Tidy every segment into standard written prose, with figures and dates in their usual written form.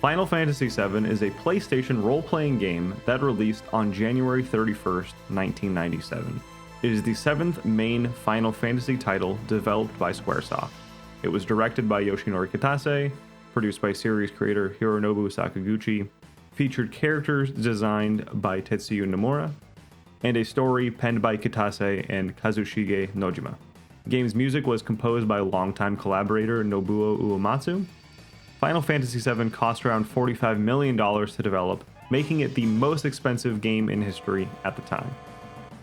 Final Fantasy VII is a PlayStation role-playing game that released on January 31st, 1997. It is the seventh main Final Fantasy title developed by Squaresoft. It was directed by Yoshinori Kitase, produced by series creator Hironobu Sakaguchi, featured characters designed by Tetsuya Nomura, and a story penned by Kitase and Kazushige Nojima. The game's music was composed by longtime collaborator Nobuo Uematsu. Final Fantasy VII cost around $45 million to develop, making it the most expensive game in history at the time.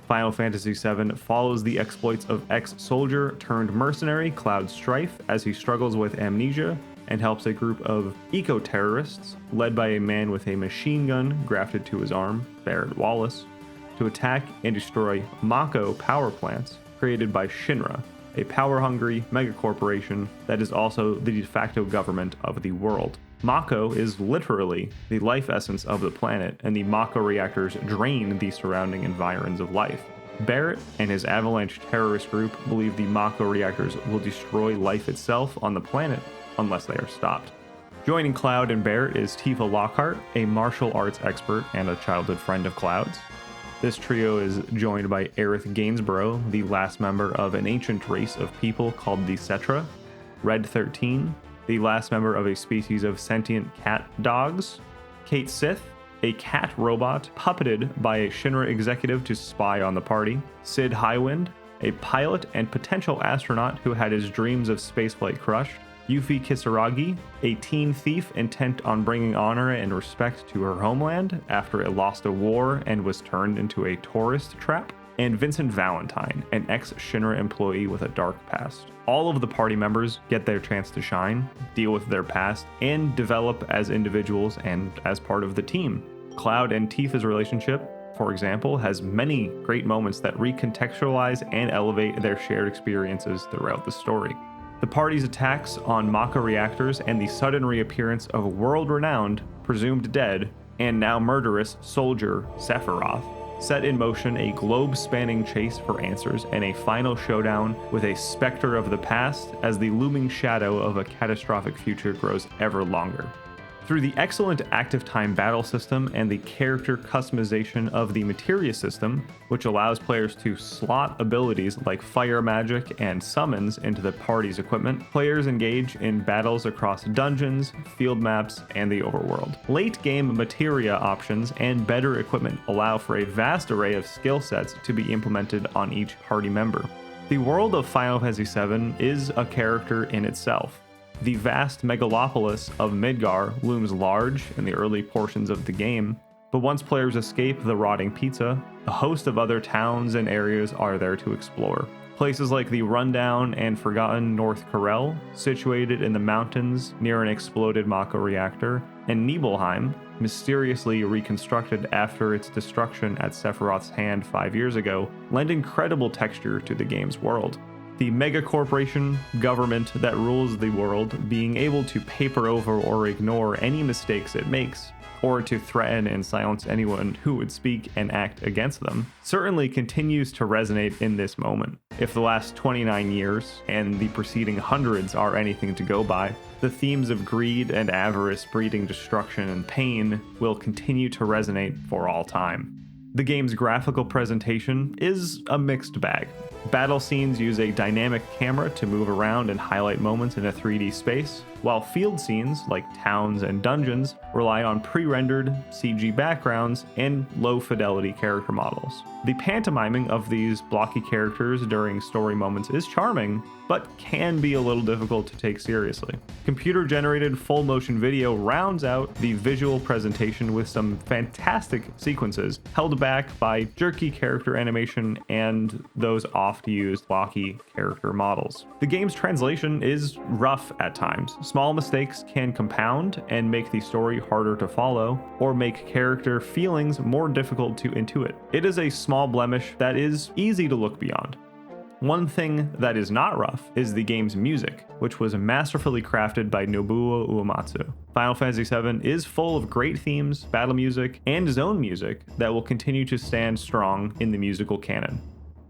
Final Fantasy VII follows the exploits of ex-soldier turned mercenary Cloud Strife as he struggles with amnesia and helps a group of eco-terrorists, led by a man with a machine gun grafted to his arm, Barrett Wallace, to attack and destroy Mako power plants created by Shinra, a power-hungry megacorporation that is also the de facto government of the world. Mako is literally the life essence of the planet, and the Mako reactors drain the surrounding environs of life. Barrett and his Avalanche terrorist group believe the Mako reactors will destroy life itself on the planet unless they are stopped. Joining Cloud and Barrett is Tifa Lockhart, a martial arts expert and a childhood friend of Cloud's. This trio is joined by Aerith Gainsborough, the last member of an ancient race of people called the Cetra, Red 13, the last member of a species of sentient cat dogs, Kate Sith, a cat robot puppeted by a Shinra executive to spy on the party, Sid Highwind, a pilot and potential astronaut who had his dreams of spaceflight crushed, Yuffie Kisaragi, a teen thief intent on bringing honor and respect to her homeland after it lost a war and was turned into a tourist trap, and Vincent Valentine, an ex-Shinra employee with a dark past. All of the party members get their chance to shine, deal with their past, and develop as individuals and as part of the team. Cloud and Tifa's relationship, for example, has many great moments that recontextualize and elevate their shared experiences throughout the story. The party's attacks on Mako reactors and the sudden reappearance of world-renowned, presumed dead, and now murderous soldier Sephiroth set in motion a globe-spanning chase for answers and a final showdown with a specter of the past as the looming shadow of a catastrophic future grows ever longer. Through the excellent active time battle system and the character customization of the materia system, which allows players to slot abilities like fire magic and summons into the party's equipment, players engage in battles across dungeons, field maps, and the overworld. Late game materia options and better equipment allow for a vast array of skill sets to be implemented on each party member. The world of Final Fantasy VII is a character in itself. The vast megalopolis of Midgar looms large in the early portions of the game, but once players escape the rotting pizza, a host of other towns and areas are there to explore. Places like the rundown and forgotten North Corel, situated in the mountains near an exploded Mako reactor, and Nibelheim, mysteriously reconstructed after its destruction at Sephiroth's hand 5 years ago, lend incredible texture to the game's world. The megacorporation government that rules the world being able to paper over or ignore any mistakes it makes, or to threaten and silence anyone who would speak and act against them, certainly continues to resonate in this moment. If the last 29 years and the preceding hundreds are anything to go by, the themes of greed and avarice breeding destruction and pain will continue to resonate for all time. The game's graphical presentation is a mixed bag. Battle scenes use a dynamic camera to move around and highlight moments in a 3D space, while field scenes, like towns and dungeons, rely on pre-rendered CG backgrounds and low-fidelity character models. The pantomiming of these blocky characters during story moments is charming, but can be a little difficult to take seriously. Computer-generated full-motion video rounds out the visual presentation with some fantastic sequences, held back by jerky character animation and those oft-used blocky character models. The game's translation is rough at times. Small mistakes can compound and make the story harder to follow, or make character feelings more difficult to intuit. It is a small blemish that is easy to look beyond. One thing that is not rough is the game's music, which was masterfully crafted by Nobuo Uematsu. Final Fantasy VII is full of great themes, battle music, and zone music that will continue to stand strong in the musical canon.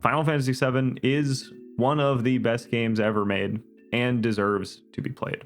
Final Fantasy VII is one of the best games ever made and deserves to be played.